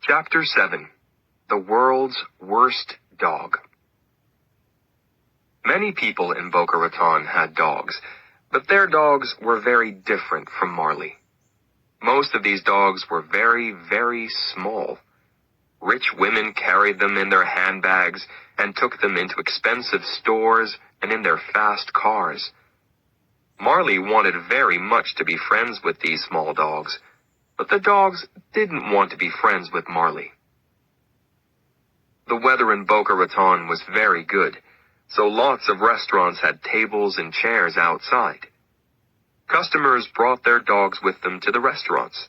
Chapter 7. The World's Worst Dog. Many people in Boca Raton had dogs, but their dogs were very different from Marley. Most of these dogs were very, very small. Rich women carried them in their handbags and took them into expensive stores and in their fast cars. Marley wanted very much to be friends with these small dogs, but the dogs didn't want to be friends with Marley. The weather in Boca Raton was very good, so lots of restaurants had tables and chairs outside. Customers brought their dogs with them to the restaurants.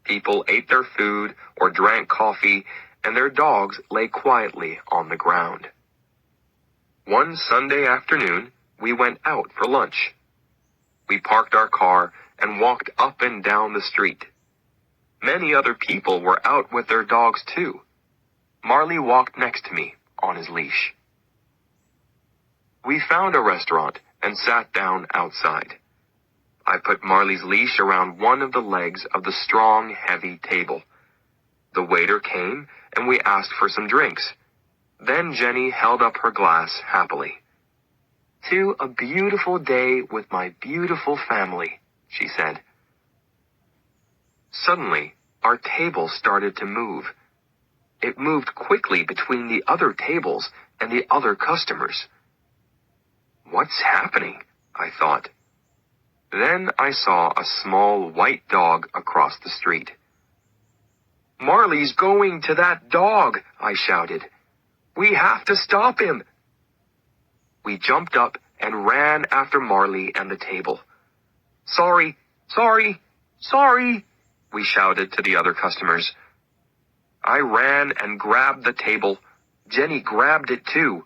People ate their food or drank coffee, and their dogs lay quietly on the ground. One Sunday afternoon, we went out for lunch. We parked our car and walked up and down the street. Many other people were out with their dogs too. Marley walked next to me on his leash. We found a restaurant and sat down outside. I put Marley's leash around one of the legs of the strong, heavy table. The waiter came and we asked for some drinks. Then Jenny held up her glass happily. "To a beautiful day with my beautiful family," she said. Suddenly, our table started to move. It moved quickly between the other tables and the other customers. What's happening? I thought. Then I saw a small white dog across the street. "Marley's going to that dog," I shouted. "We have to stop him." We jumped up and ran after Marley and the table. "Sorry, sorry, sorry," we shouted to the other customers. I ran and grabbed the table. Jenny grabbed it too.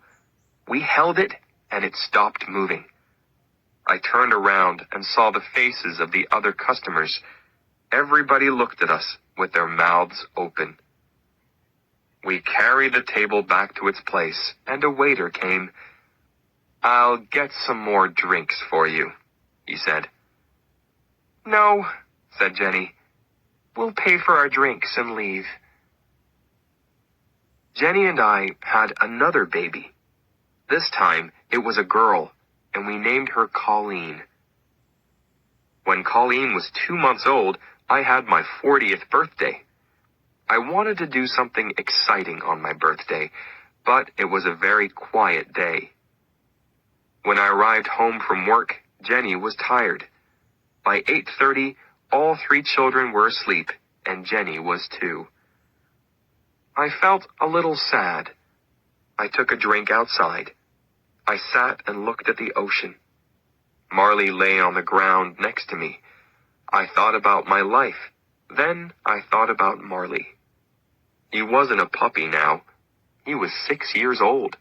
We held it and it stopped moving. I turned around and saw the faces of the other customers. Everybody looked at us with their mouths open. We carried the table back to its place, and a waiter came. "I'll get some more drinks for you," he said. "No," said Jenny. "We'll pay for our drinks and leave." Jenny and I had another baby. This time it was a girl, and we named her Colleen. When Colleen was 2 months old, I had my 40th birthday. I wanted to do something exciting on my birthday, but it was a very quiet day. When I arrived home from work, Jenny was tired. By 8:30, all 3 children were asleep, and Jenny was too. I felt a little sad. I took a drink outside. I sat and looked at the ocean. Marley lay on the ground next to me. I thought about my life. Then I thought about Marley. He wasn't a puppy now. He was 6 years old.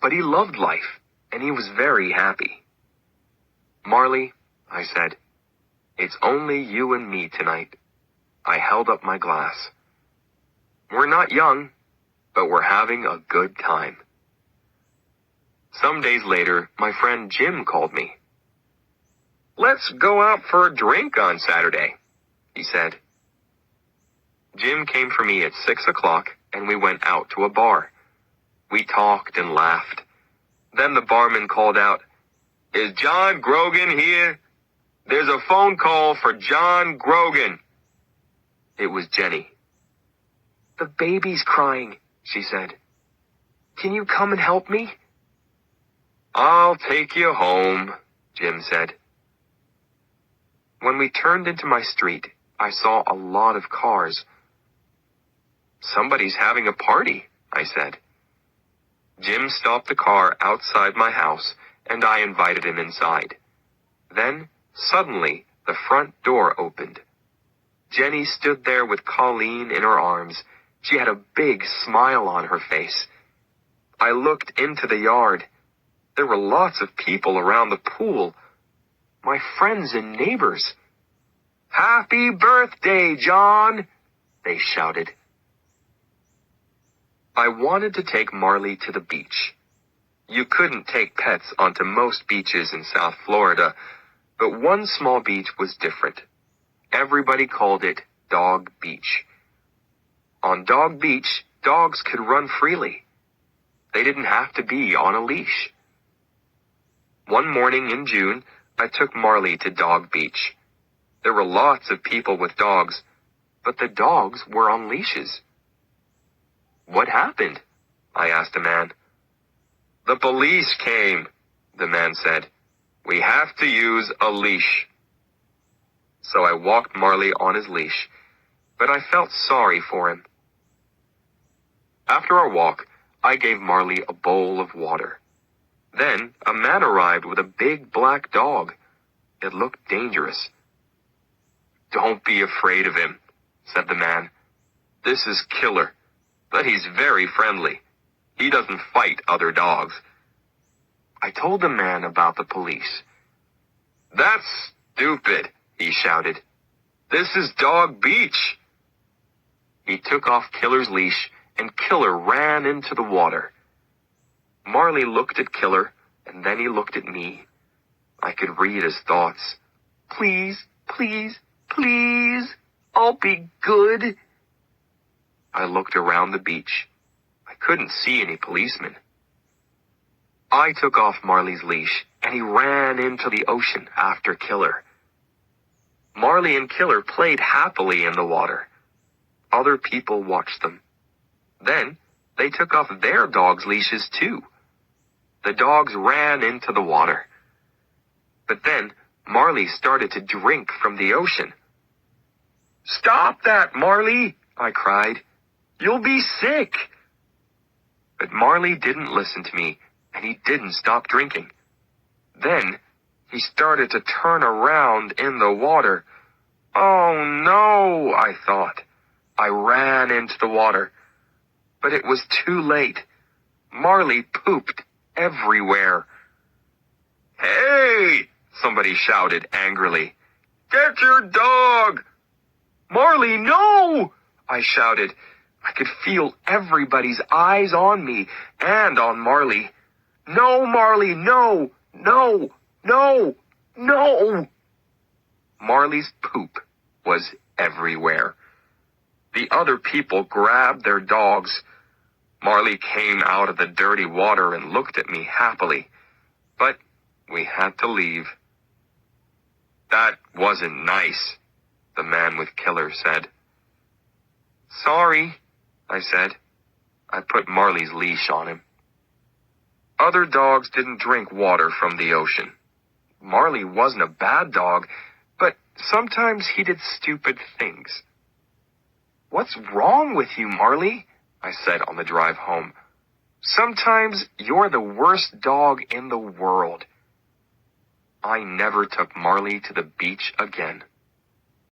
But he loved life, and he was very happy. "Marley," I said, "it's only you and me tonight." I held up my glass. "We're not young, but we're having a good time." Some days later, my friend Jim called me. "Let's go out for a drink on Saturday," he said. Jim came for me at 6 o'clock, and we went out to a bar. We talked and laughed. Then the barman called out, "Is John Grogan here? There's a phone call for John Grogan." It was Jenny. "The baby's crying," she said. "Can you come and help me?" "I'll take you home," Jim said. When we turned into my street, I saw a lot of cars. "Somebody's having a party," I said. Jim stopped the car outside my house, and I invited him inside. Then, suddenly, the front door opened. Jenny stood there with Colleen in her arms. She had a big smile on her face. I looked into the yard. There were lots of people around the pool. My friends and neighbors. "Happy birthday, John!" they shouted. I wanted to take Marley to the beach. You couldn't take pets onto most beaches in South Florida, but one small beach was different. Everybody called it Dog Beach. On Dog Beach, dogs could run freely. They didn't have to be on a leash. One morning in June, I took Marley to Dog Beach. There were lots of people with dogs, but the dogs were on leashes. What happened? I asked a man. The police came, the man said. We have to use a leash. So I walked Marley on his leash, but I felt sorry for him. After our walk, I gave Marley a bowl of water. Then a man arrived with a big black dog. It looked dangerous. Don't be afraid of him, said the man. This is Killer, but he's very friendly. He doesn't fight other dogs. I told the man about the police. That's stupid, he shouted. This is Dog Beach. He took off Killer's leash, and Killer ran into the water. Marley looked at Killer, and then he looked at me. I could read his thoughts. Please, please, please, I'll be good. I looked around the beach. I couldn't see any policemen. I took off Marley's leash, and he ran into the ocean after Killer. Marley and Killer played happily in the water. Other people watched them. Then, they took off their dogs' leashes too. The dogs ran into the water. But then, Marley started to drink from the ocean. Stop that, Marley, I cried. You'll be sick. But Marley didn't listen to me, and he didn't stop drinking. Then, he started to turn around in the water. Oh no, I thought. I ran into the water. But it was too late. Marley pooped everywhere. Hey! Somebody shouted angrily. Get your dog! Marley, no! I shouted. I could feel everybody's eyes on me and on Marley. No, Marley, no! No! No! No! Marley's poop was everywhere. The other people grabbed their dogs. Marley came out of the dirty water and looked at me happily. But we had to leave. That wasn't nice, the man with Killer said. Sorry, I said. I put Marley's leash on him. Other dogs didn't drink water from the ocean. Marley wasn't a bad dog, but sometimes he did stupid things. What's wrong with you, Marley? I said on the drive home. Sometimes you're the worst dog in the world. I never took Marley to the beach again.